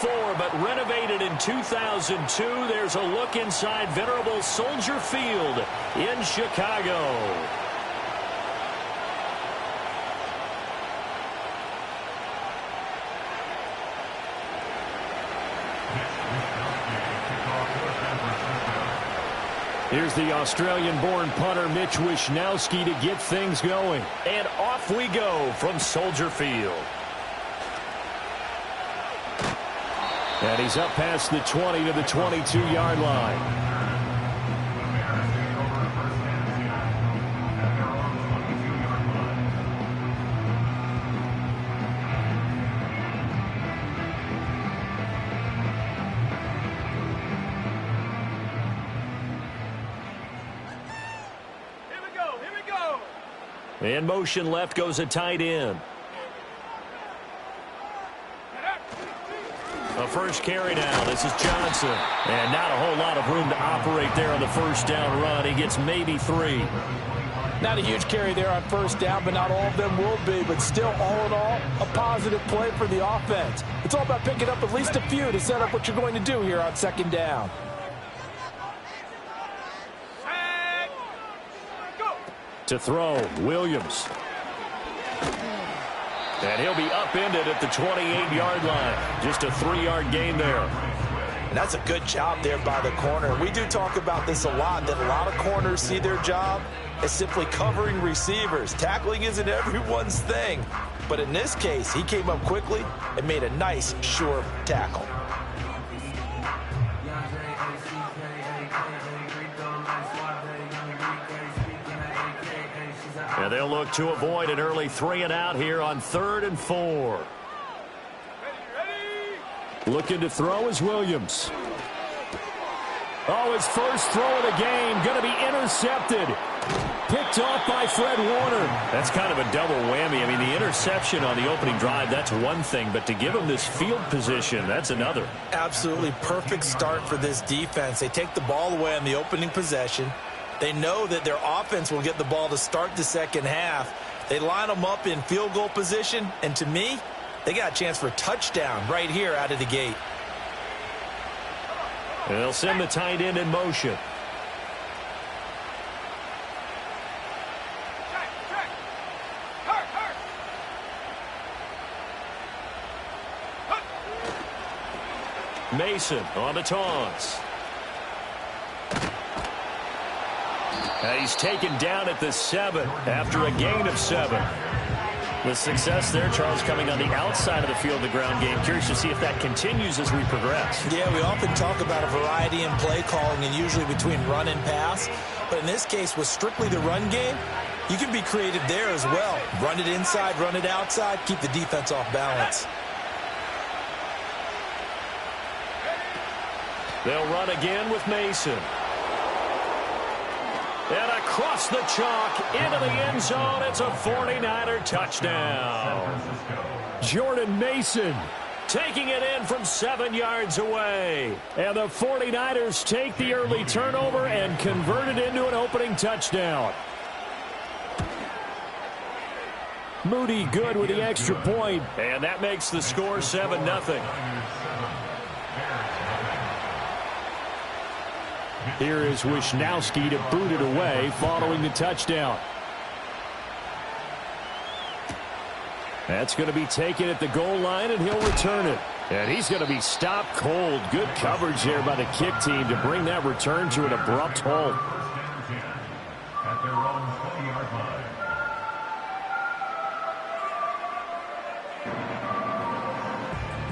But renovated in 2002, there's a look inside venerable Soldier Field in Chicago. Here's the Australian-born punter Mitch Wishnowsky to get things going. And off we go from Soldier Field. And he's up past the 20 to the 22-yard line. Here we go. In motion left goes a tight end. A first carry now. This is Johnson. And not a whole lot of room to operate there on the first down run. He gets maybe 3. Not a huge carry there on first down, but not all of them will be. But still, all in all, a positive play for the offense. It's all about picking up at least a few to set up what you're going to do here on second down. To throw, Williams. And he'll be upended at the 28-yard line. Just a 3-yard gain there. And that's a good job there by the corner. We do talk about this a lot, that a lot of corners see their job as simply covering receivers. Tackling isn't everyone's thing. But in this case, he came up quickly and made a nice, sure tackle. And they'll look to avoid an early 3-and-out here on 3rd and 4. Looking to throw is Williams. Oh, his first throw of the game going to be intercepted. Picked off by Fred Warner. That's kind of a double whammy. I mean, the interception on the opening drive, that's one thing. But to give him this field position, that's another. Absolutely perfect start for this defense. They take the ball away on the opening possession. They know that their offense will get the ball to start the second half. They line them up in field goal position, and to me, they got a chance for a touchdown right here out of the gate. And they'll send the tight end in motion. Mason on the taunts. He's taken down at the 7 after a gain of 7. The success there, Charles, coming on the outside of the field, the ground game. Curious to see if that continues as we progress. Yeah, we often talk about a variety in play calling and usually between run and pass. But in this case, with strictly the run game, you can be creative there as well. Run it inside, run it outside, keep the defense off balance. They'll run again with Mason. And across the chalk into the end zone. It's a 49er touchdown. Jordan Mason taking it in from 7 yards away. And the 49ers take the early turnover and convert it into an opening touchdown. Moody good with the extra point. And that makes the score 7-0. Here is Wishnowsky to boot it away following the touchdown. That's going to be taken at the goal line, and he'll return it. And he's going to be stopped cold. Good coverage there by the kick team to bring that return to an abrupt halt.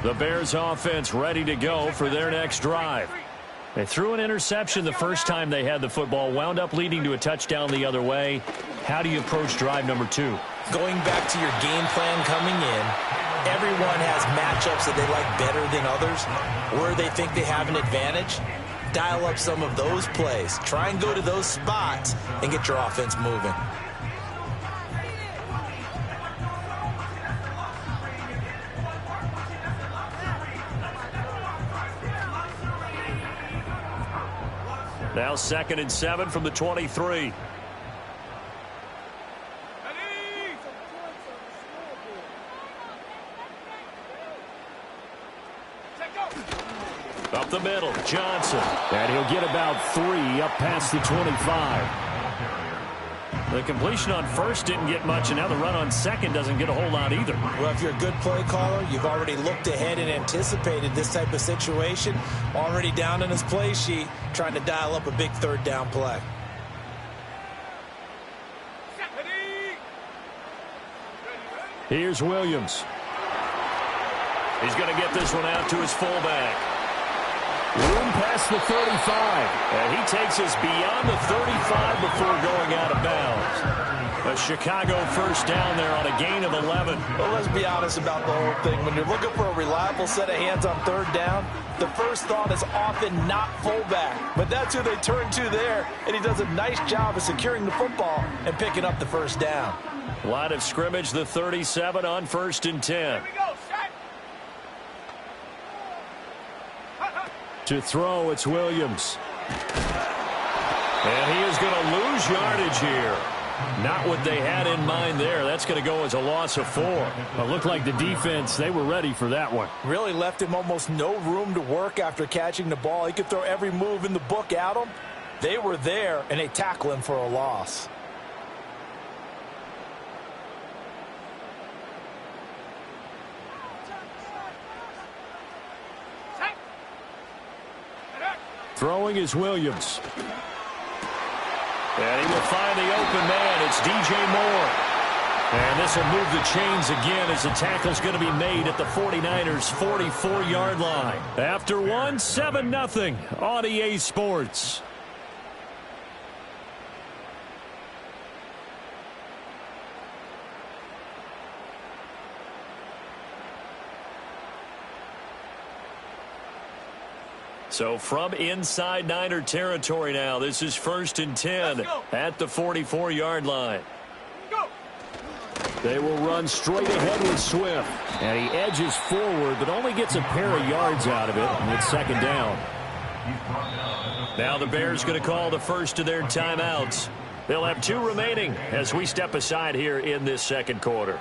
The Bears offense ready to go for their next drive. They threw an interception the first time they had the football, wound up leading to a touchdown the other way. How do you approach drive number 2? Going back to your game plan coming in, everyone has matchups that they like better than others, where they think they have an advantage. Dial up some of those plays. Try and go to those spots and get your offense moving. Now 2nd and 7 from the 23. Up the middle, Johnson. And he'll get about 3 up past the 25. The completion on first didn't get much, and now the run on second doesn't get a whole lot either. Well, if you're a good play caller, you've already looked ahead and anticipated this type of situation. Already down in his play sheet, trying to dial up a big third down play. Here's Williams. He's going to get this one out to his fullback. Room past the 35. And he takes us beyond the 35 before going out of bounds. A Chicago first down there on a gain of 11. Well, let's be honest about the whole thing. When you're looking for a reliable set of hands on third down, the first thought is often not fullback. But that's who they turn to there, and he does a nice job of securing the football and picking up the first down. Line of scrimmage, the 37 on 1st and 10. To throw, it's Williams. And he is going to lose yardage here. Not what they had in mind there. That's going to go as a loss of 4. It looked like the defense, they were ready for that one. Really left him almost no room to work after catching the ball. He could throw every move in the book at him. They were there, and they tackle him for a loss. Throwing is Williams. And he will find the open man. It's DJ Moore. And this will move the chains again as the tackle's going to be made at the 49ers' 44-yard line. After one, 7-0 on EA Sports. So from inside Niner territory now, this is 1st and 10 at the 44-yard line. Go. They will run straight ahead with Swift. And he edges forward, but only gets a pair of yards out of it, and it's 2nd down. Now the Bears going to call the first of their timeouts. They'll have 2 remaining as we step aside here in this 2nd quarter.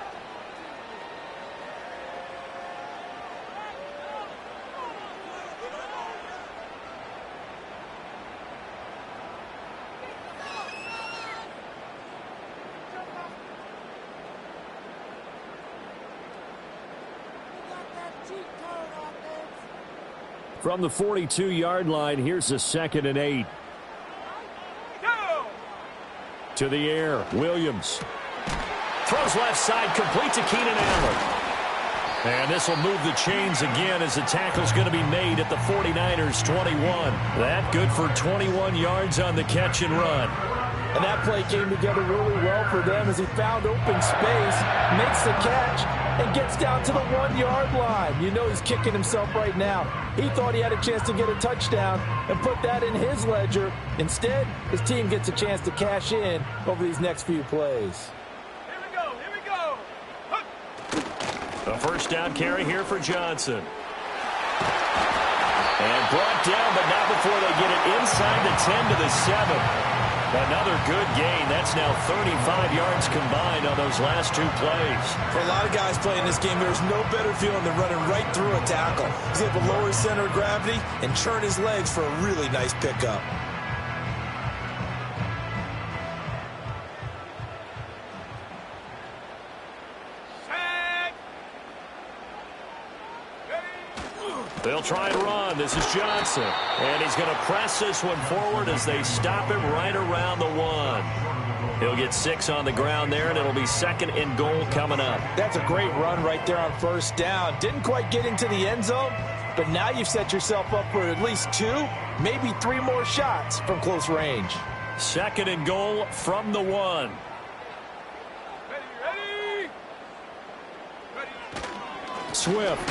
From the 42-yard line, here's a 2nd and 8. Go. To the air, Williams. Throws left side, complete to Keenan Allen. And this will move the chains again as the tackle's going to be made at the 49ers' 21. That good for 21 yards on the catch and run. And that play came together really well for them as he found open space, makes the catch, and gets down to the 1-yard line. You know he's kicking himself right now. He thought he had a chance to get a touchdown and put that in his ledger. Instead, his team gets a chance to cash in over these next few plays. Here we go. Here we go. A first down carry here for Johnson. And brought down, but not before they get it inside the 10 to the 7. Another good gain. That's now 35 yards combined on those last 2 plays. For a lot of guys playing this game, there's no better feeling than running right through a tackle. He's able to lower his center of gravity and churn his legs for a really nice pickup. They'll try and run. This is Johnson. And he's going to press this one forward as they stop him right around the 1. He'll get 6 on the ground there, and it'll be 2nd and goal coming up. That's a great run right there on first down. Didn't quite get into the end zone, but now you've set yourself up for at least 2, maybe 3 more shots from close range. 2nd and goal from the 1. Ready. Swift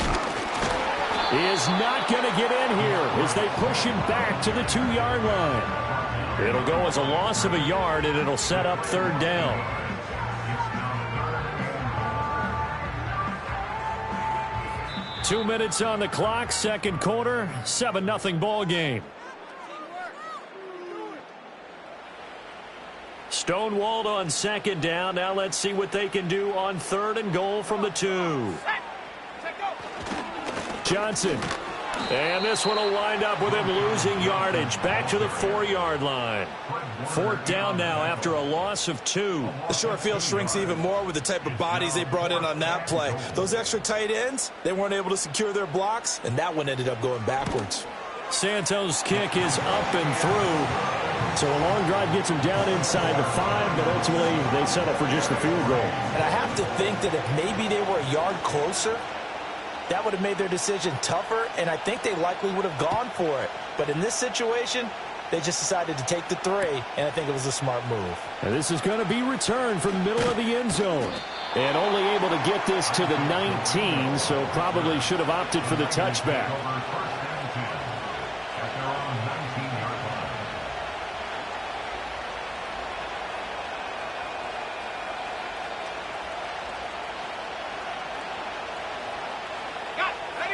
is not going to get in here as they push him back to the 2-yard line. It'll go as a loss of a yard, and it'll set up 3rd down. Two minutes on the clock, 2nd quarter, 7-0 ball game. Stonewalled on 2nd down. Now let's see what they can do on 3rd and goal from the 2. Johnson And this one will wind up with him losing yardage back to the 4-yard line. 4th down now after a loss of 2. The short field shrinks even more with the type of bodies they brought in on that play. Those extra tight ends, they weren't able to secure their blocks, and that one ended up going backwards. Santos' kick is up and through. So a long drive gets him down inside the 5, but ultimately they settle for just the field goal. And I have to think that if maybe they were a yard closer, that would have made their decision tougher, and I think they likely would have gone for it. But in this situation, they just decided to take the 3, and I think it was a smart move. And this is going to be returned from the middle of the end zone. And only able to get this to the 19, so probably should have opted for the touchback.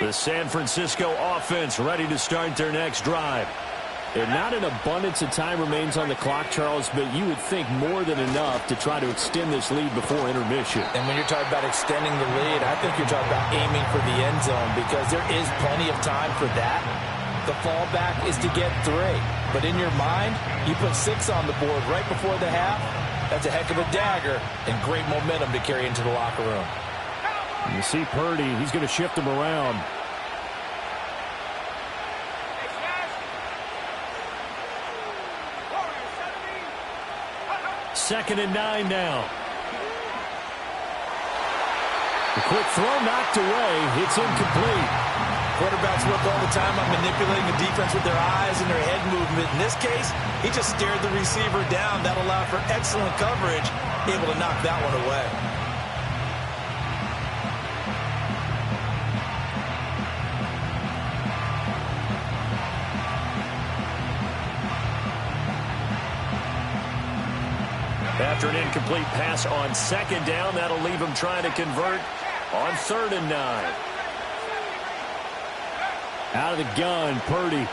The San Francisco offense ready to start their next drive. And not an abundance of time remains on the clock, Charles, but you would think more than enough to try to extend this lead before intermission. And when you're talking about extending the lead, I think you're talking about aiming for the end zone because there is plenty of time for that. The fallback is to get 3. But in your mind, you put 6 on the board right before the half. That's a heck of a dagger and great momentum to carry into the locker room. You see Purdy, he's going to shift him around. Second and 9 now. The quick throw knocked away. It's incomplete. Quarterbacks work all the time on manipulating the defense with their eyes and their head movement. In this case, he just stared the receiver down. That allowed for excellent coverage, able to knock that one away. After an incomplete pass on second down, that'll leave him trying to convert on 3rd and 9. Out of the gun, Purdy.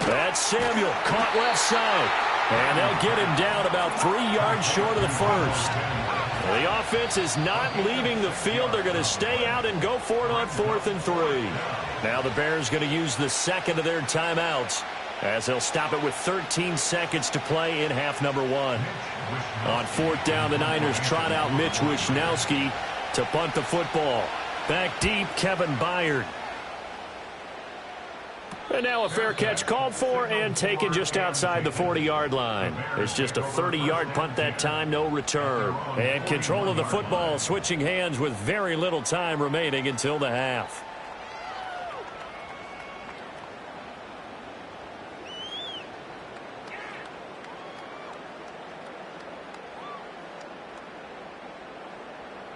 That's Samuel, caught left side. And they'll get him down about 3 yards short of the first. The offense is not leaving the field. They're going to stay out and go for it on 4th and 3. Now the Bears going to use the second of their timeouts, as they'll stop it with 13 seconds to play in half number 1. On 4th down, the Niners trot out Mitch Wishnowski to punt the football. Back deep, Kevin Byard. And now a fair catch called for and taken just outside the 40-yard line. It's just a 30-yard punt that time, no return. And control of the football switching hands with very little time remaining until the half.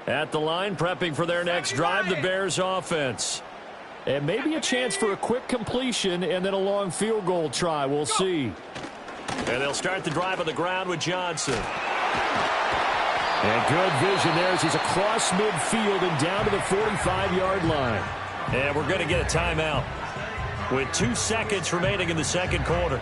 At the line, prepping for their next drive, the Bears offense. And maybe a chance for a quick completion and then a long field goal try. We'll see. And they'll start the drive on the ground with Johnson. And good vision there as he's across midfield and down to the 45-yard line. And we're going to get a timeout with 2 seconds remaining in the second quarter.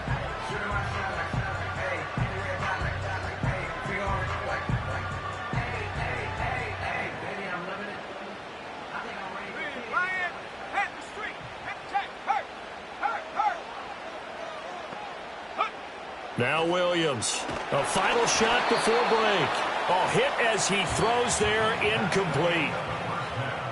Now Williams, a final shot before break. Oh, hit as he throws there, incomplete.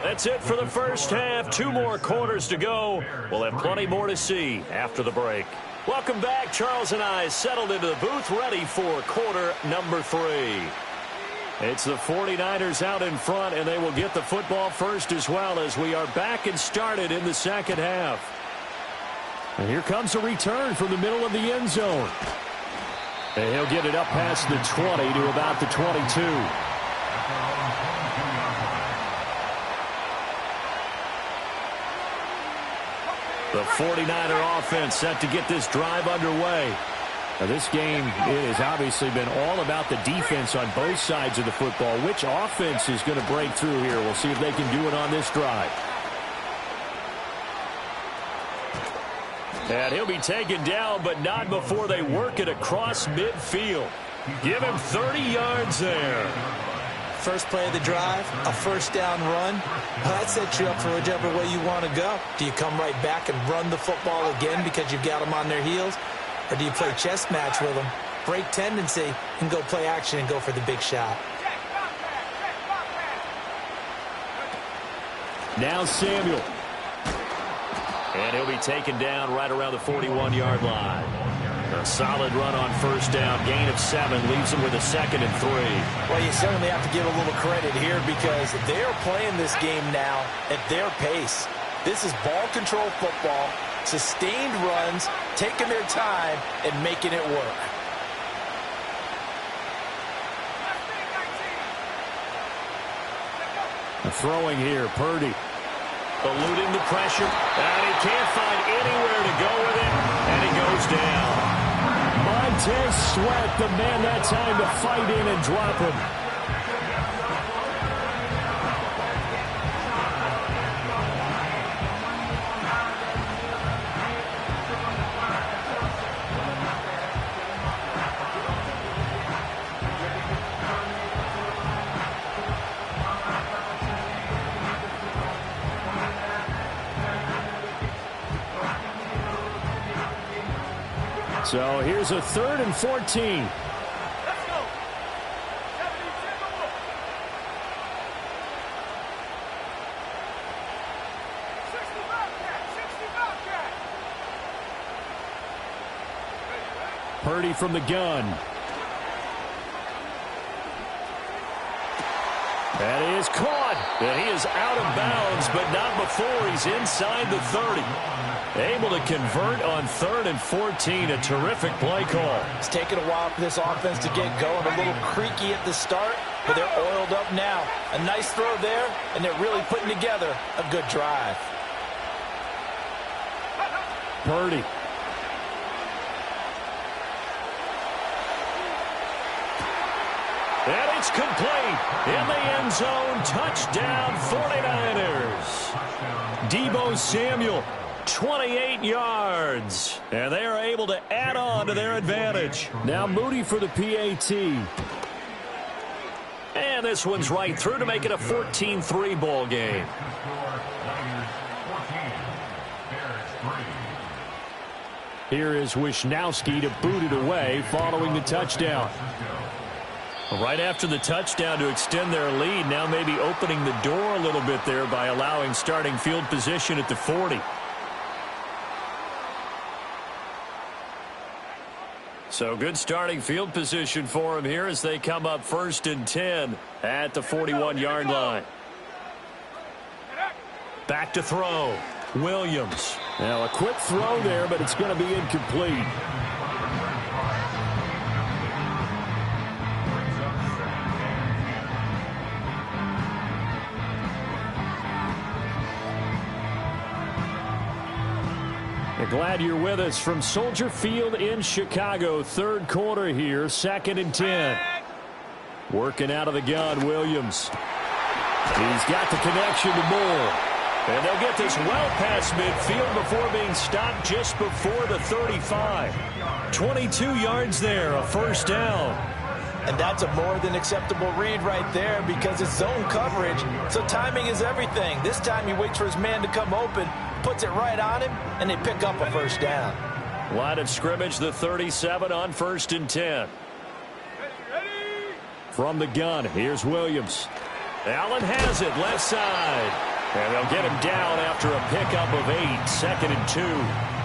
That's it for the first half. 2 more quarters to go. We'll have plenty more to see after the break. Welcome back. Charles and I settled into the booth, ready for quarter number 3. It's the 49ers out in front, and they will get the football first as well, as we are back and started in the second half. And here comes a return from the middle of the end zone. And he'll get it up past the 20 to about the 22. The 49er offense set to get this drive underway. Now this game, it has obviously been all about the defense on both sides of the football. Which offense is going to break through here? We'll see if they can do it on this drive. And he'll be taken down, but not before they work it across midfield. Give him 30 yards there. first play of the drive, a first down run. Well, that sets you up for whichever way you want to go. Do you come right back and run the football again because you've got them on their heels? Or do you play chess match with them, break tendency, and go play action and go for the big shot? Now Samuel. And he'll be taken down right around the 41-yard line. A solid run on first down. Gain of 7 leaves them with a 2nd and 3. Well, you certainly have to give a little credit here because they're playing this game now at their pace. This is ball control football, sustained runs, taking their time, and making it work. Throwing here, Purdy. Eluding the pressure, and he can't find anywhere to go with it, and he goes down. Montez Sweat, the man that time to fight in and drop him. So here's a 3rd and 14. Let's go. 70, Purdy from the gun. And he is caught. And he is out of bounds, but not before he's inside the 30. Able to convert on 3rd and 14. A terrific play call. It's taken a while for this offense to get going. A little creaky at the start, but they're oiled up now. A nice throw there, and they're really putting together a good drive. Purdy. And it's complete. In the end zone. Touchdown 49ers. Deebo Samuel. 28 yards. And they are able to add on to their advantage. Now Moody for the PAT. And this one's right through to make it a 14-3 ball game. Here is Wisnowski to boot it away following the touchdown. Right after the touchdown to extend their lead, now maybe opening the door a little bit there by allowing starting field position at the 40. So good starting field position for them here as they come up 1st and 10 at the 41-yard line. Back to throw. Williams. Now a quick throw there, but it's going to be incomplete. Glad you're with us from Soldier Field in Chicago. 3rd quarter here, 2nd and 10. Working out of the gun, Williams. He's got the connection to Moore. And they'll get this well past midfield before being stopped just before the 35. 22 yards there, a 1st down. And that's a more than acceptable read right there because it's zone coverage, so timing is everything. This time he waits for his man to come open, puts it right on him, and they pick up a 1st down. Line of scrimmage, the 37 on 1st and 10. From the gun, here's Williams. Allen has it, left side. And they'll get him down after a pickup of 8, 2nd and 2.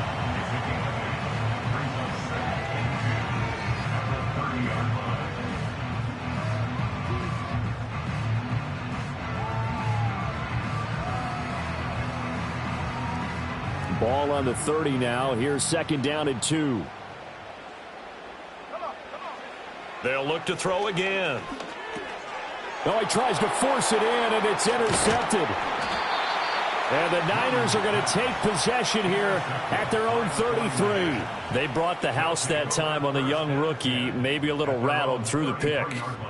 Ball on the 30 now. Here's 2nd down and 2. They'll look to throw again. Oh, he tries to force it in, and it's intercepted. And the Niners are going to take possession here at their own 33. They brought the house that time on the young rookie, maybe a little rattled through the pick.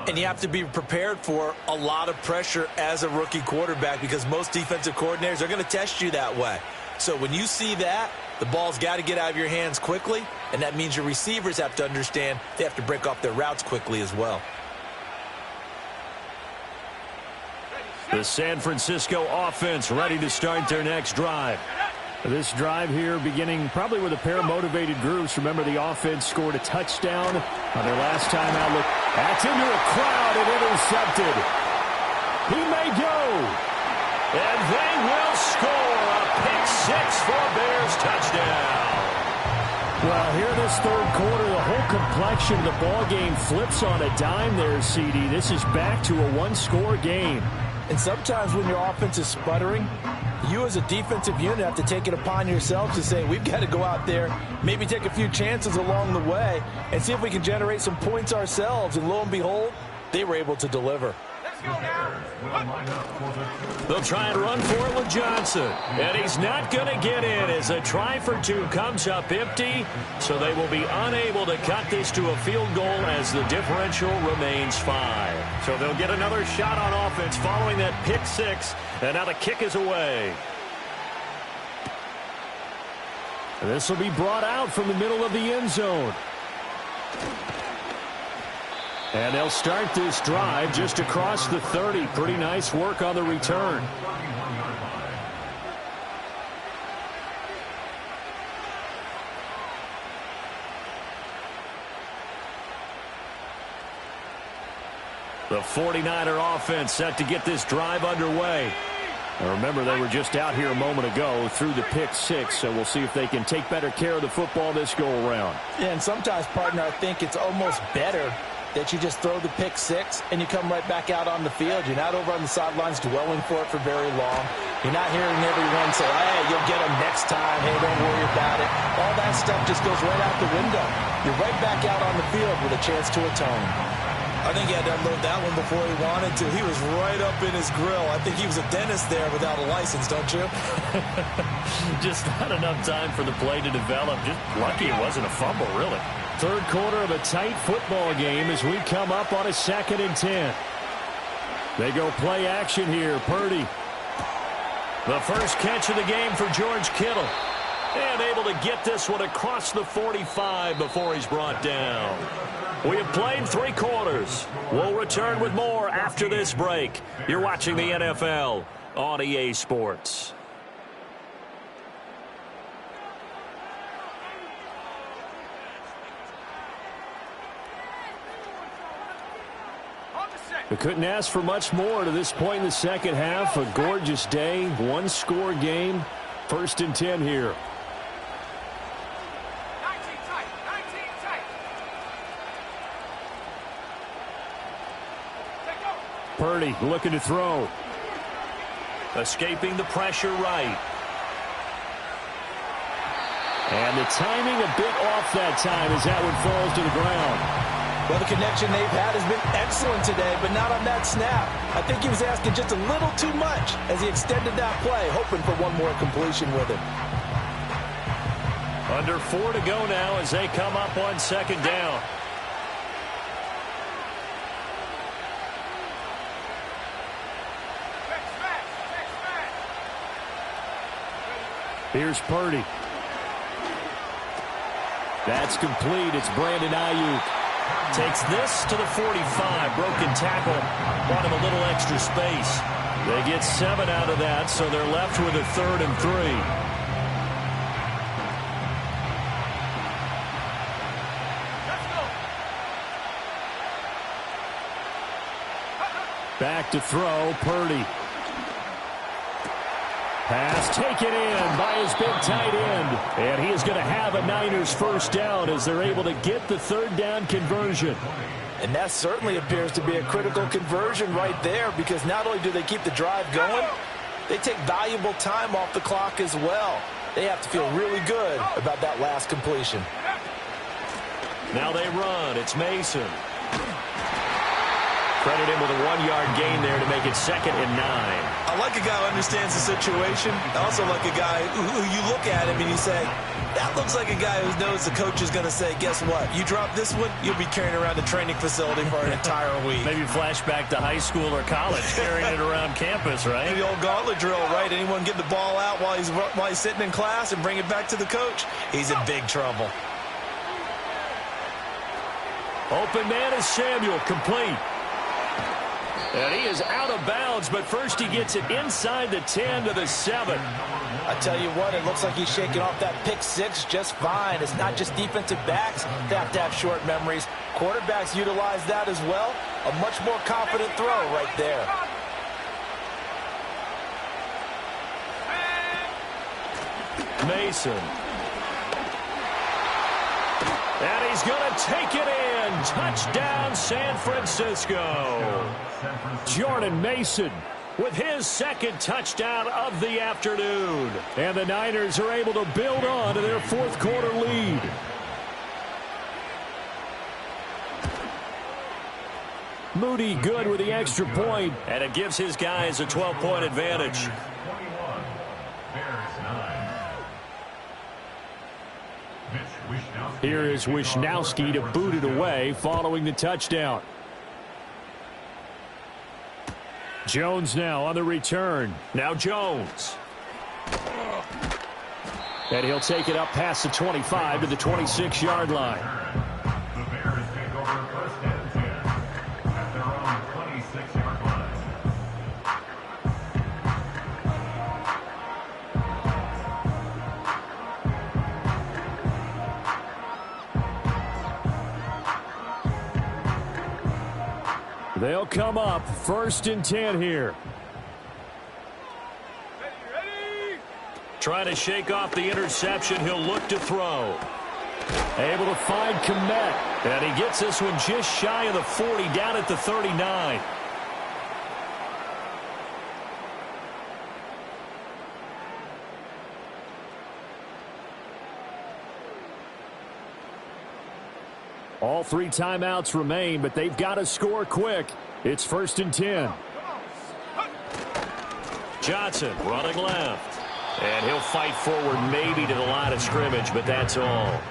And you have to be prepared for a lot of pressure as a rookie quarterback because most defensive coordinators are going to test you that way. So when you see that, the ball's got to get out of your hands quickly, and that means your receivers have to understand they have to break off their routes quickly as well. The San Francisco offense ready to start their next drive. This drive here beginning probably with a pair of motivated groups. Remember, the offense scored a touchdown on their last time out. Look, that's into a crowd and intercepted. He may go. And they will score a pick six for Bears touchdown. Well, here this third quarter, the whole complexion of the ball game flips on a dime there, CD. This is back to a one-score game. And sometimes when your offense is sputtering, you as a defensive unit have to take it upon yourselves to say, we've got to go out there, maybe take a few chances along the way, and see if we can generate some points ourselves. And lo and behold, they were able to deliver. They'll try and run for it with Johnson. And he's not going to get in as a try for two comes up empty. So they will be unable to cut this to a field goal as the differential remains 5. So they'll get another shot on offense following that pick six. And now the kick is away. This will be brought out from the middle of the end zone. And they'll start this drive just across the 30. Pretty nice work on the return. The 49er offense set to get this drive underway. Now remember, they were just out here a moment ago through the pick six, so we'll see if they can take better care of the football this go-around. Yeah, and sometimes, partner, I think it's almost better that you just throw the pick six and you come right back out on the field. You're not over on the sidelines dwelling for it for very long. You're not hearing everyone say, hey, you'll get them next time. Hey, don't worry about it. All that stuff just goes right out the window. You're right back out on the field with a chance to atone. I think he had to unload that one before he wanted to. He was right up in his grill. I think he was a dentist there without a license, don't you? Just not enough time for the play to develop. Just lucky it wasn't a fumble, really. Third quarter of a tight football game as we come up on a 2nd and 10. They go play action here. Purdy. The first catch of the game for George Kittle. And able to get this one across the 45 before he's brought down. We have played 3 quarters. We'll return with more after this break. You're watching the NFL on EA Sports. They couldn't ask for much more to this point in the second half. A gorgeous day, one-score game. 1st and 10 here. 19 tight, 19 tight. Take go. Purdy looking to throw. Escaping the pressure right. And the timing a bit off that time as that one falls to the ground. Well, the connection they've had has been excellent today, but not on that snap. I think he was asking just a little too much as he extended that play, hoping for one more completion with it. Under 4 to go now as they come up on 2nd down. Here's Purdy. That's complete. It's Brandon Ayuk. Takes this to the 45. Broken tackle. Brought him a little extra space. They get 7 out of that, so they're left with a 3rd and 3. Back to throw, Purdy. Pass taken in by his big tight end. And he is going to have a Niners first down as they're able to get the 3rd down conversion. And that certainly appears to be a critical conversion right there, because not only do they keep the drive going, they take valuable time off the clock as well. They have to feel really good about that last completion. Now they run. It's Mason. Credit him with a 1-yard gain there to make it 2nd and 9. I like a guy who understands the situation. I also like a guy who you look at him and you say, that looks like a guy who knows the coach is going to say, guess what? You drop this one, you'll be carrying around the training facility for an entire week. Maybe flashback to high school or college, carrying it around campus, right? The old gauntlet drill, right? Anyone get the ball out while he's sitting in class and bring it back to the coach? He's in big trouble. Open man is Samuel, complete. And he is out of bounds, but first he gets it inside the 10 to the 7. I tell you what, it looks like he's shaking off that pick six just fine. It's not just defensive backs that have to have short memories. Quarterbacks utilize that as well. A much more confident throw right there. Mason. And he's going to take it in. Touchdown, San Francisco. Jordan Mason With his second touchdown of the afternoon. And the Niners are able to build on to their fourth quarter lead. Moody good with the extra point. And it gives his guys a 12-point advantage. Here is Wishnowski to boot it away following the touchdown. Jones now on the return. Now Jones. And he'll take it up past the 25 to the 26-yard line. The Bears take over first and 10 at their own 26-yard line. They'll come up first and 10 here. Trying to shake off the interception. He'll look to throw. Able to find Komet. And he gets this one just shy of the 40, down at the 39. All three timeouts remain, but they've got to score quick. It's first and 10. Johnson running left. And he'll fight forward maybe to the line of scrimmage, but that's all.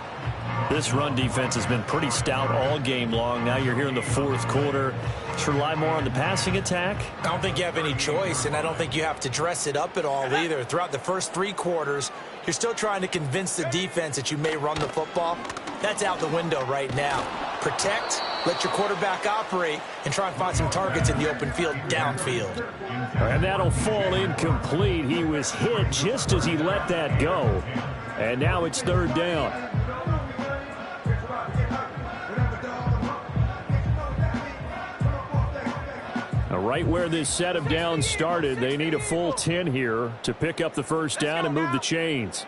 This run defense has been pretty stout all game long. Now you're here in the fourth quarter. Should rely more on the passing attack? I don't think you have any choice, and I don't think you have to dress it up at all either. Throughout the first three quarters, you're still trying to convince the defense that you may run the football. That's out the window right now. Protect, let your quarterback operate, and try and find some targets in the open field downfield. And that'll fall incomplete. He was hit just as he let that go. And now it's third down. Right where this set of downs started, they need a full 10 here to pick up the first down and move the chains.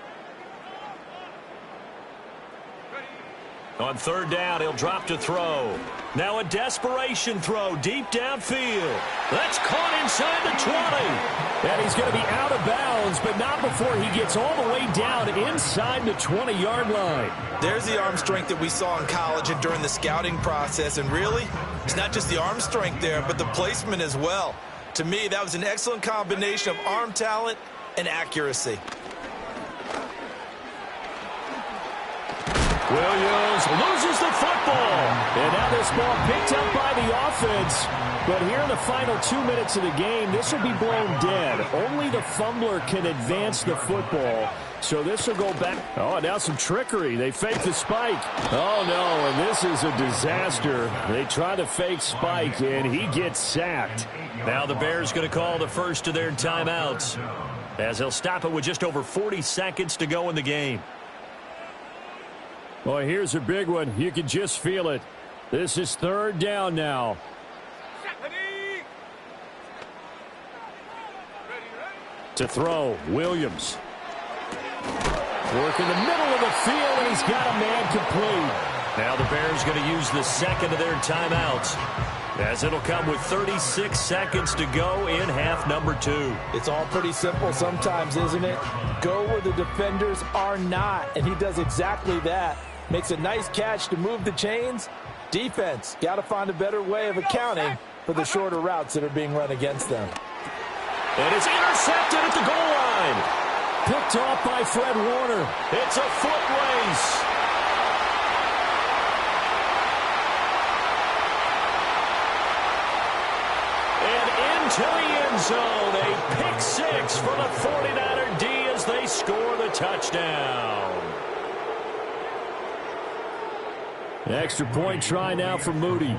On third down, he'll drop to throw. Now a desperation throw deep downfield. That's caught inside the 20. And he's going to be out of bounds, but not before he gets all the way down inside the 20-yard line. There's the arm strength that we saw in college and during the scouting process. And really, it's not just the arm strength there, but the placement as well. To me, that was an excellent combination of arm talent and accuracy. Williams loses the football. And now this ball picked up by the offense. But here in the final 2 minutes of the game, this will be blown dead. Only the fumbler can advance the football. So this will go back. Oh, now some trickery. They fake the spike. Oh, no, and this is a disaster. They try to fake spike, and he gets sacked. Now the Bears going to call the first of their timeouts, as they'll stop it with just over 40 seconds to go in the game. Well, here's a big one. You can just feel it. This is third down now. To throw, Williams. Work in the middle of the field, and he's got a man complete. Now the Bears going to use the second of their timeouts, as it'll come with 36 seconds to go in half number 2. It's all pretty simple sometimes, isn't it? Go where the defenders are not, and he does exactly that. Makes a nice catch to move the chains. Defense, got to find a better way of accounting for the shorter routes that are being run against them. And it's intercepted at the goal line. Picked off by Fred Warner. It's a foot race. And into the end zone, a pick six for the 49er D as they score the touchdown. Extra point try now for Moody.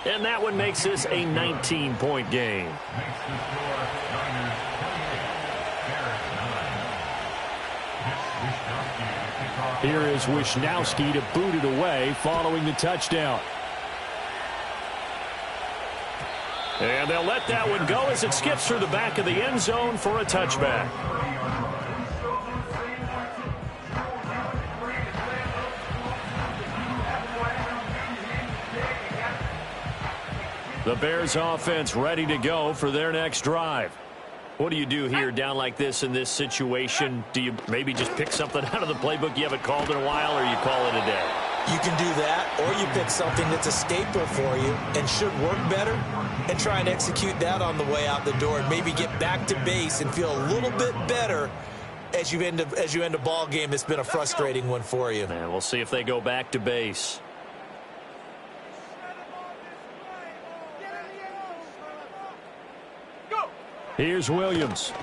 And that one makes this a 19-point game. Makes the score Niners 28, Bears 9. Here is Wisnowski to boot it away following the touchdown. And they'll let that one go as it skips through the back of the end zone for a touchback. The Bears offense ready to go for their next drive. What do you do here down like this in this situation? Do you maybe just pick something out of the playbook you haven't called in a while, or you call it a day? You can do that, or you pick something that's a staple for you and should work better and try and execute that on the way out the door and maybe get back to base and feel a little bit better as you end a ball game that's been a frustrating one for you. And we'll see if they go back to base. Here's Williams.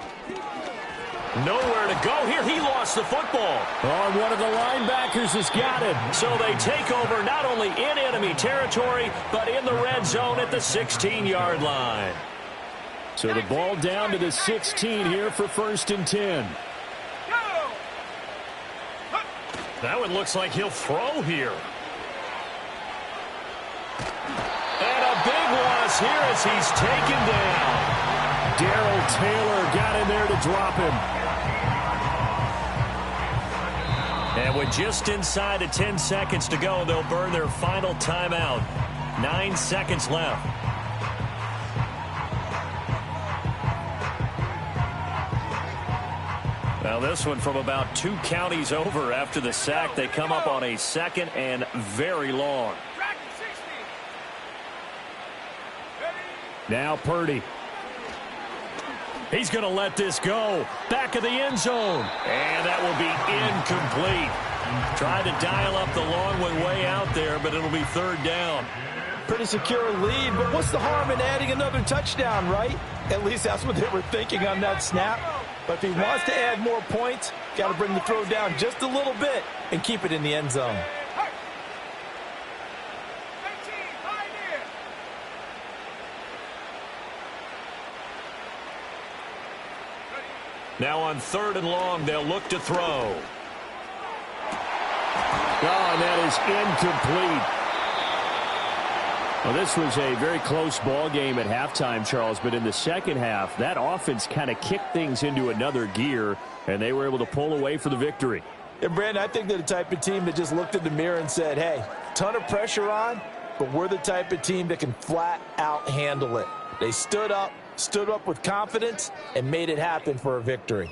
Nowhere to go here. He lost the football. Oh, one of the linebackers has got it. So they take over not only in enemy territory, but in the red zone at the 16-yard line. So the ball down to the 16 here for 1st and 10. That one looks like he'll throw here. And a big loss here as he's taken down. Darrell Taylor got in there to drop him. And with just inside of 10 seconds to go, they'll burn their final timeout. 9 seconds left. Now this one from about 2 counties over after the sack. They come up on a 2nd and very long. Now Purdy. He's going to let this go. Back of the end zone. And that will be incomplete. Tried to dial up the long one way out there, but it'll be 3rd down. Pretty secure lead, but what's the harm in adding another touchdown, right? At least that's what they were thinking on that snap. But if he wants to add more points, got to bring the throw down just a little bit and keep it in the end zone. Now on 3rd and long, they'll look to throw. Oh, and that is incomplete. Well, this was a very close ball game at halftime, Charles, but in the second half, that offense kind of kicked things into another gear, and they were able to pull away for the victory. And, Brandon, I think they're the type of team that just looked in the mirror and said, hey, ton of pressure on, but we're the type of team that can flat out handle it. They stood up with confidence, and made it happen for a victory.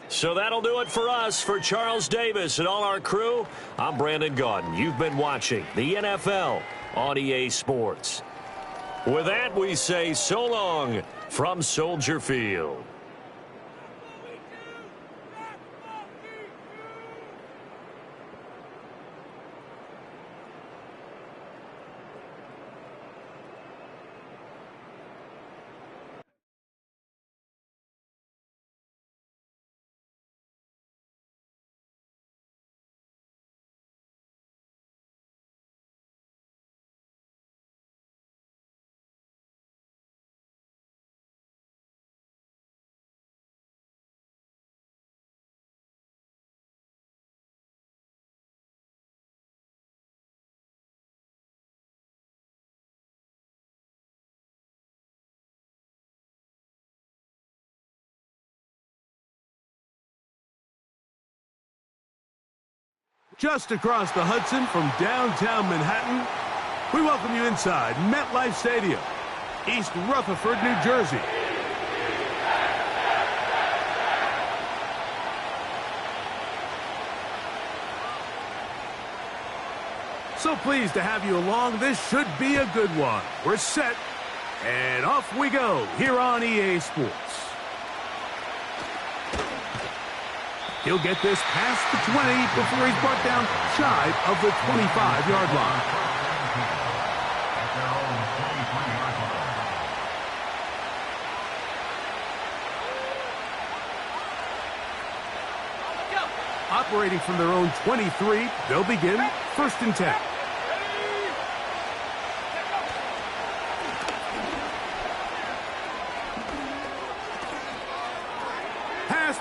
So that'll do it for us. For Charles Davis and all our crew, I'm Brandon Gaudin. You've been watching the NFL on EA Sports. With that, we say so long from Soldier Field. Just across the Hudson from downtown Manhattan, we welcome you inside MetLife Stadium, East Rutherford, New Jersey. So pleased to have you along. This should be a good one. We're set, and off we go here on EA Sports. He'll get this past the 20 before he's brought down shy of the 25-yard line. Operating from their own 23, they'll begin 1st and 10.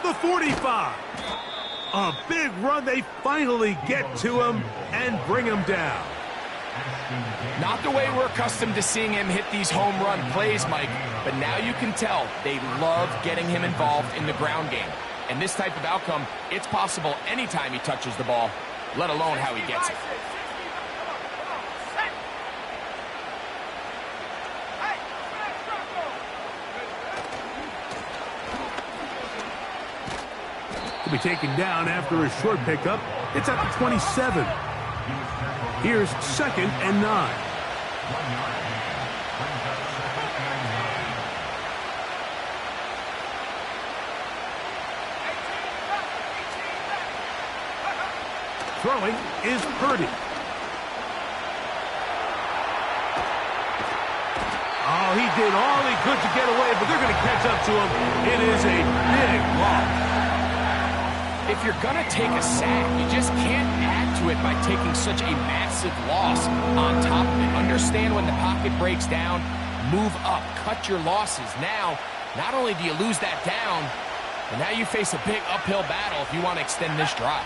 the 45. A big run. They finally get to him and bring him down. Not the way we're accustomed to seeing him hit these home run plays, Mike, but now you can tell they love getting him involved in the ground game. And this type of outcome, it's possible anytime he touches the ball, let alone how he gets it. Be taken down after a short pickup. It's at the 27. Here's 2nd and 9. Throwing is Purdy. Oh, he did all he could to get away, but they're going to catch up to him. It is a big loss. If you're going to take a sack, you just can't add to it by taking such a massive loss on top of it. Understand when the pocket breaks down, move up, cut your losses. Now, not only do you lose that down, but now you face a big uphill battle if you want to extend this drive.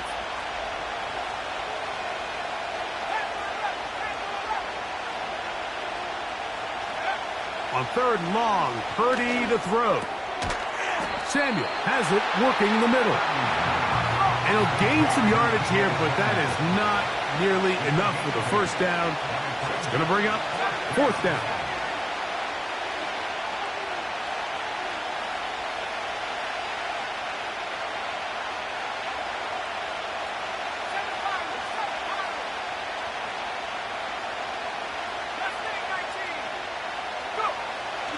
On 3rd and long, Purdy to throw. Samuel has it working the middle. And he'll gain some yardage here, but that is not nearly enough for the first down. It's going to bring up 4th down.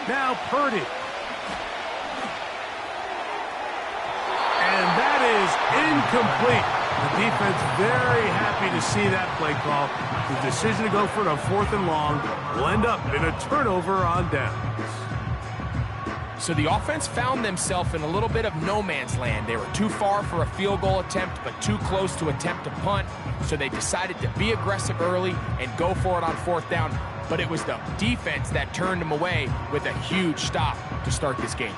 Now Purdy. Incomplete. The defense very happy to see that play call. The decision to go for it on 4th and long will end up in a turnover on downs. So the offense found themselves in a little bit of no man's land. They were too far for a field goal attempt, but too close to attempt a punt. So they decided to be aggressive early and go for it on 4th down. But it was the defense that turned them away with a huge stop to start this game.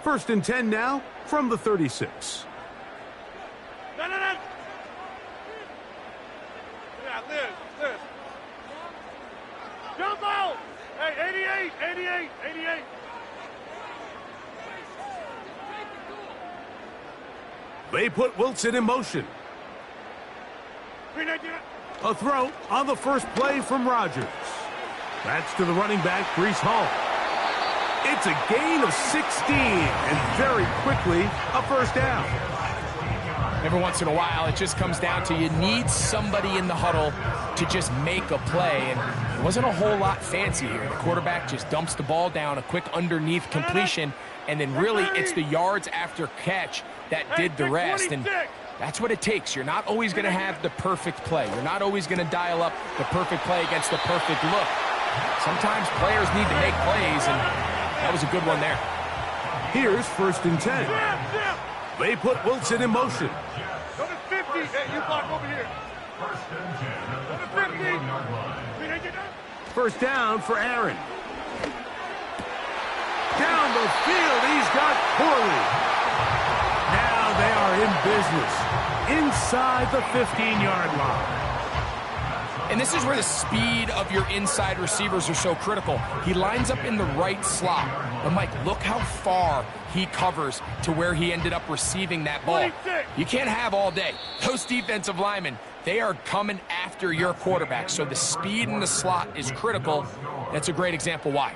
1st and 10 now from the 36. No. Yeah, Liz. Jump out! Hey, 88. They put Wilson in motion. A throw on the first play from Rodgers. That's to the running back, Breece Hall. It's a gain of 16, and very quickly, a first down. Every once in a while, it just comes down to you need somebody in the huddle to just make a play, and it wasn't a whole lot fancy here. The quarterback just dumps the ball down, a quick underneath completion, and then really it's the yards after catch that did the rest, and that's what it takes. You're not always going to have the perfect play. You're not always going to dial up the perfect play against the perfect look. Sometimes players need to make plays, and that was a good one there. Here's 1st and 10. They put Wilson in motion. Go to 50. Hey, you block over here. 1st and 10 Go at to the 50. 49-yard line. First down for Aaron. Down the field, he's got Corley. Now they are in business inside the 15-yard line. And this is where the speed of your inside receivers are so critical. He lines up in the right slot. But, Mike, look how far he covers to where he ended up receiving that ball. You can't have all day. Those defensive linemen, they are coming after your quarterback. So the speed in the slot is critical. That's a great example why.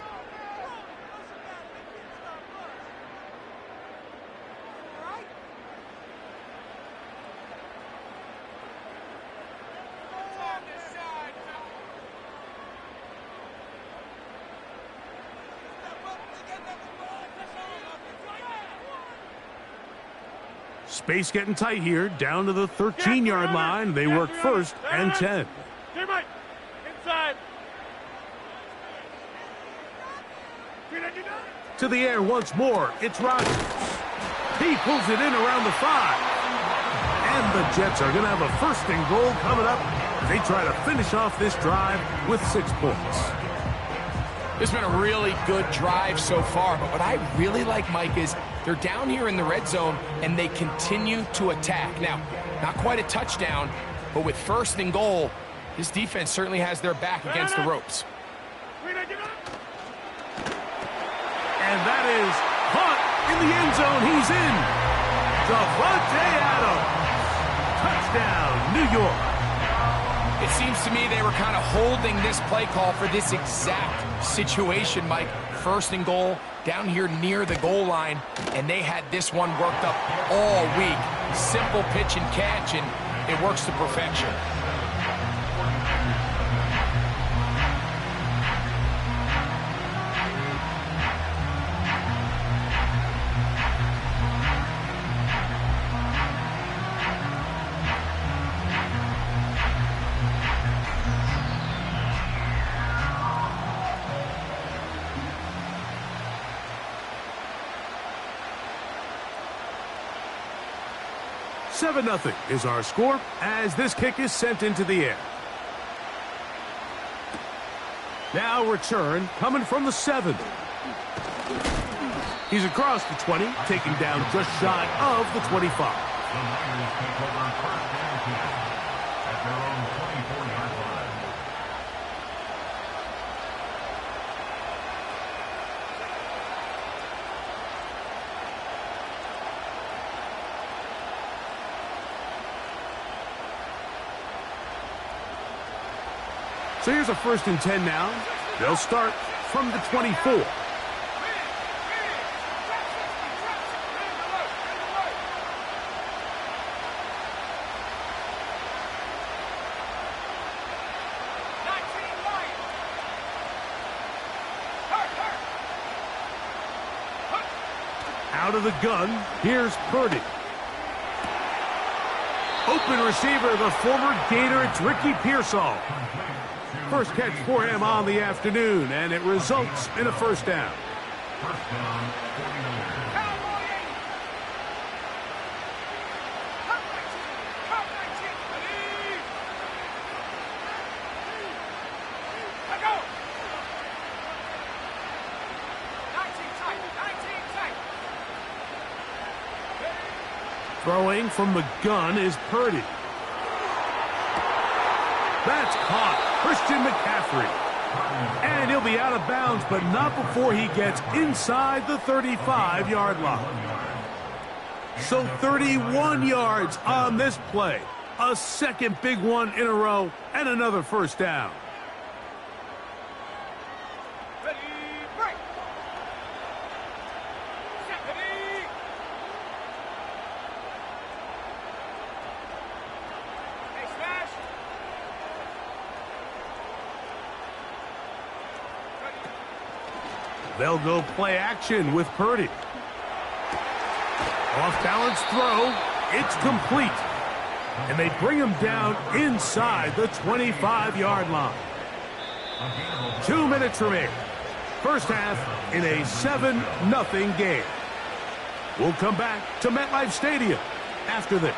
Space getting tight here, down to the 13-yard line. They work 1st and 10. Inside. To the air once more, it's Rodgers. He pulls it in around the 5. And the Jets are going to have a 1st and goal coming up. They try to finish off this drive with 6 points. It's been a really good drive so far, but what I really like, Mike, is they're down here in the red zone, and they continue to attack. Now, not quite a touchdown, but with 1st and goal, this defense certainly has their back against the ropes. And that is caught in the end zone. He's in. Davante Adams. Touchdown, New York. It seems to me they were kind of holding this play call for this exact situation, Mike. 1st and goal, down here near the goal line, and they had this one worked up all week. Simple pitch and catch, and it works to perfection. Seven 0 is our score as this kick is sent into the air. Now return coming from the 7. He's across the 20, taking down just shy of the 25. The Niners take over 1st and 10 at their own 24-yard line. So here's a 1st and 10 now. They'll start from the 24. Out of the gun, here's Purdy. Open receiver, the former Gator, it's Ricky Pearsall. First catch for him on the afternoon, and it results in a 1st down. 1st down, 49. Throwing from the gun is Purdy. That's caught. Christian McCaffrey. And he'll be out of bounds, but not before he gets inside the 35-yard line. So 31 yards on this play. A second big one in a row, and another 1st down. They'll go play action with Purdy. Off-balance throw. It's complete. And they bring him down inside the 25-yard line. 2 minutes remaining. 1st half in a 7-0 game. We'll come back to MetLife Stadium after this.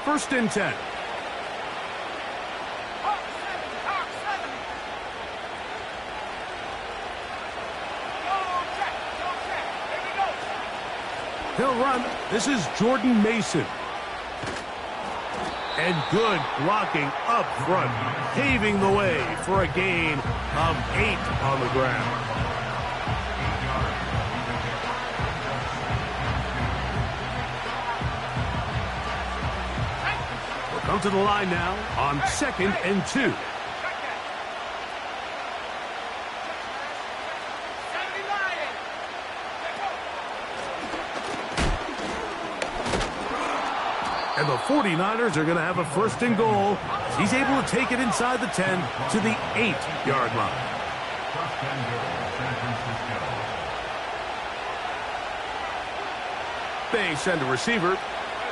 First and 10. He'll run. This is Jordan Mason. And good blocking up front, paving the way for a gain of 8 on the ground. Come to the line now on 2nd and 2. And the 49ers are going to have a 1st and goal. He's able to take it inside the 10 to the 8-yard line. 1st and goal, San Francisco. They send a receiver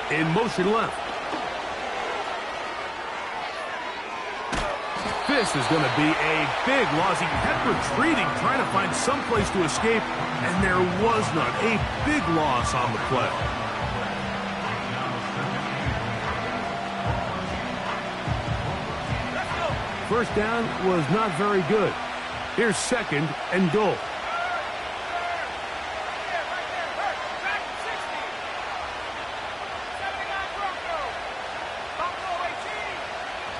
in motion left. This is going to be a big loss. He kept retreating, trying to find some place to escape, and there was none. A big loss on the play. first down was not very good. Here's 2nd and goal.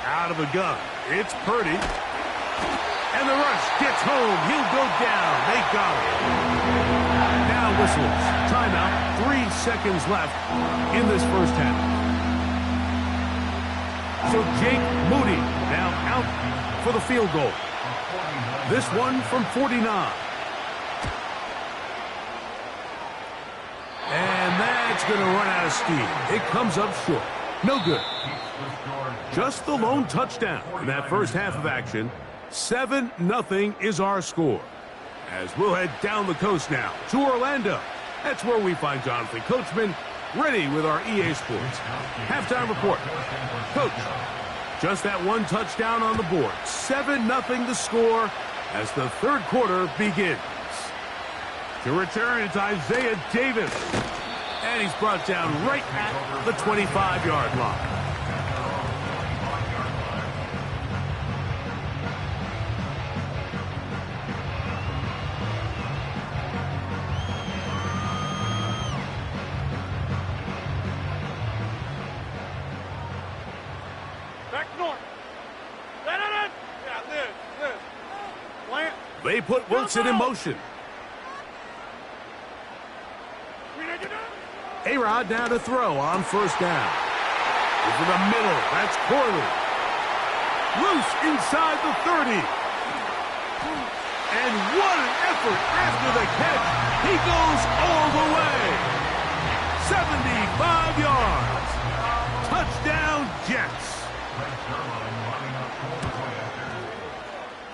Out of the gun, it's Purdy. And the rush gets home. He'll go down. They got him. Now whistles. Timeout. 3 seconds left in this first half. So Jake Moody now out for the field goal. This one from 49. And that's going to run out of steam. It comes up short. No good. Just the lone touchdown in that first half of action. 7-0 is our score. As we'll head down the coast now to Orlando. That's where we find Jonathan Coachman ready with our EA Sports halftime report. Coach, just that one touchdown on the board. 7-0 the score as the third quarter begins. To return, it's Isaiah Davis. And he's brought down right at the 25-yard line. Back north. Yeah, Liz. Plant. They put Wilson in motion. A-Rod now to throw on first down. Over the middle, that's Corley. Loose inside the 30. And what an effort after the catch. He goes all the way. 75 yards. Touchdown, Jets.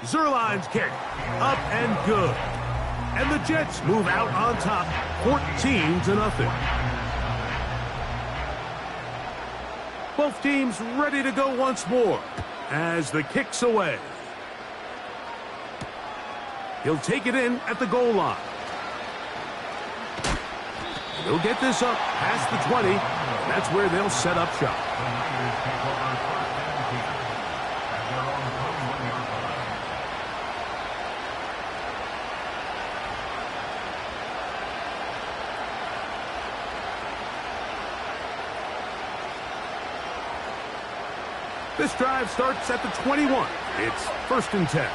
Zerline's kick, up and good. And the Jets move out on top, 14-0. Both teams ready to go once more as the kick's away. He'll take it in at the goal line. He'll get this up past the 20. That's where they'll set up shop. This drive starts at the 21. It's 1st and 10.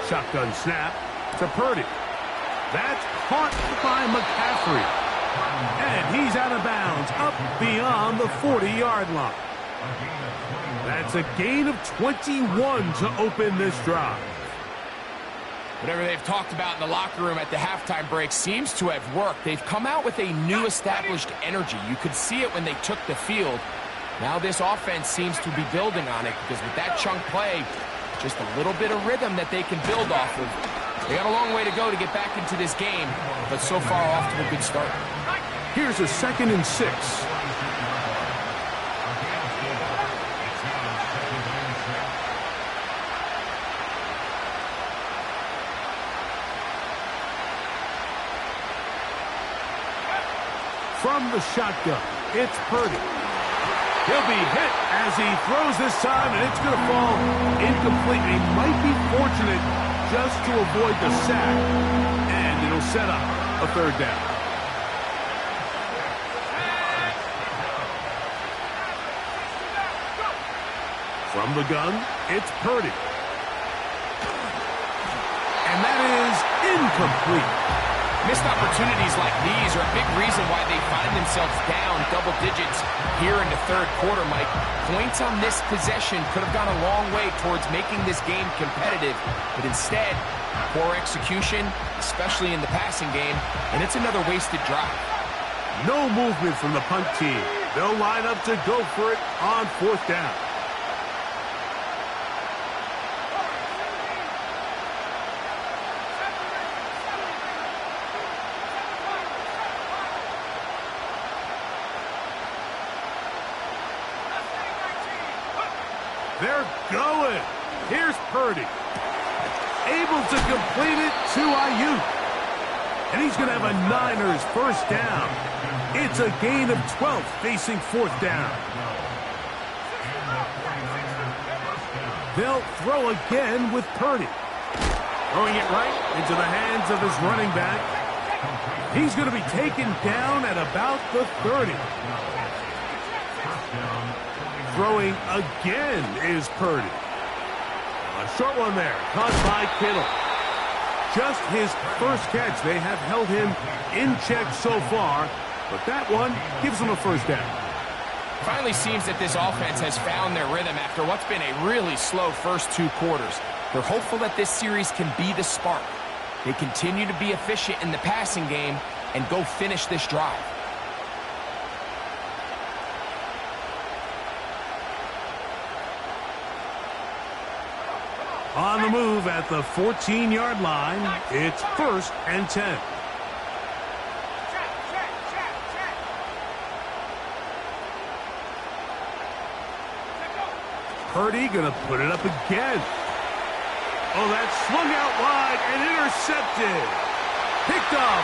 Shotgun snap to Purdy. That's caught by McCaffrey. And he's out of bounds, up beyond the 40-yard line. That's a gain of 21 to open this drive. Whatever they've talked about in the locker room at the halftime break seems to have worked. They've come out with a new established energy. You could see it when they took the field. Now this offense seems to be building on it because with that chunk play, just a little bit of rhythm that they can build off of. They got a long way to go to get back into this game, but so far off to a good start. Here's a 2nd and 6. From the shotgun, it's Purdy. He'll be hit as he throws this time, and it's going to fall incomplete. He might be fortunate just to avoid the sack, and it'll set up a 3rd down. From the gun, it's Purdy. And that is incomplete. Missed opportunities like these are a big reason why they find themselves down double digits here in the third quarter, Mike. Points on this possession could have gone a long way towards making this game competitive, but instead, poor execution, especially in the passing game, and it's another wasted drive. No movement from the punt team. They'll line up to go for it on 4th down. They're going. Here's Purdy. Able to complete it to Ayuk. And he's going to have a Niners first down. It's a gain of 12 facing fourth down. They'll throw again with Purdy. Throwing it right into the hands of his running back. He's going to be taken down at about the 30. Throwing again is Purdy. A short one there, caught by Kittle. Just his first catch. They have held him in check so far, but that one gives him a first down. Finally seems that this offense has found their rhythm after what's been a really slow first two quarters. They're hopeful that this series can be the spark. They continue to be efficient in the passing game and go finish this drive. On the move at the 14-yard line, it's 1st and 10. Purdy going to put it up again. Oh, that's swung out wide and intercepted. Picked off